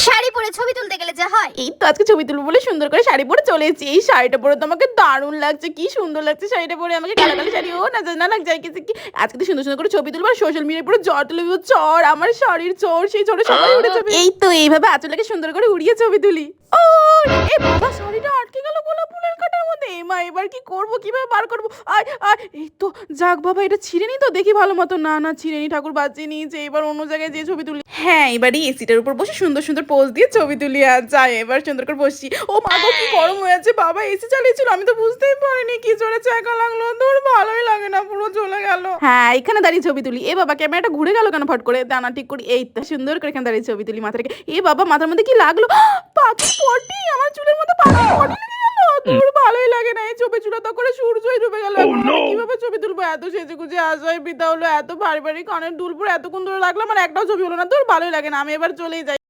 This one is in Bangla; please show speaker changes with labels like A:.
A: শাড়ি পরে ছবি তুলতে গেলে যা হয়।
B: এই তো আজকে ছবি তুলবো বলে সুন্দর করে শাড়ি পরে চলে এসেছি। এই শাড়িটা পরে তো আমাকে দারুণ লাগছে, কি সুন্দর লাগছে শাড়িটা পরে আমাকে। কালো কালো শাড়ি ও না লাগ যায় কিছু কি। আজকে তো সুন্দর সুন্দর করে ছবি তুলবো আর সোশ্যাল মিডিয়ায় পুরো জ্বর তুলে দেবো। চর আমার শাড়ির চর, সেই চরে সবাই উড়ে যাবে। এই তো এইভাবে আঁচলটাকে সুন্দর করে উড়িয়ে ছবি তুলি। ও এ বাবা, শাড়িটা আটকে গেল গোলাপ ফুলের কাঁটার মধ্যে। এ মা, এবার কি করবো, কিভাবে বার করবো? আর আর এই তো যাক বাবা, এটা ছিঁড়েনি তো, দেখি ভালো মতো। না ছিঁড়েনি, ঠাকুর বাঁচিয়ে নিয়েছে। এবার অন্য জায়গায় যে ছবি তুলি। হ্যাঁ, এবারে এসিটার উপর বসে সুন্দর সুন্দর পোজ দিয়ে ছবি তুলি। আর যাই এবার সুন্দর করে বসছি। ও মা গো, কি গরম হয়েছে বাবা, এসি চালিয়েছিল, আমি তো বুঝতেই পারিনি কি জোরে চাকা লাগলো। তোর ভালোই লাগে না, পুরো চলে গেল। হ্যাঁ, এখানে দাঁড়িয়ে ছবি তুলি। এ বাবা, ক্যামেরাটা ঘুরে গেল কেন ফট করে? দানা ঠিক করি। এই তো সুন্দর করে এখানে দাঁড়িয়ে ছবি তুলি মাথা রেখে। এ বাবা, মাথার মধ্যে কি লাগলো? পাখির পটি, আমার চুলের মধ্যে পাখির পটি লেগে গেল। তোর ভালোই লাগে না, এই ছবি চুলা তো করে সূর্যই ডুবে গেল। কিভাবে ছবি তুলবো? এত সেজে গুজে আসাই বিদা হলো, এত ভারী ভারী কানের দুল পরে এতক্ষণ ধরে রাখলাম আর একটাও ছবি হলো না। তোর ভালোই লাগে না, আমি এবার চলেই যাই।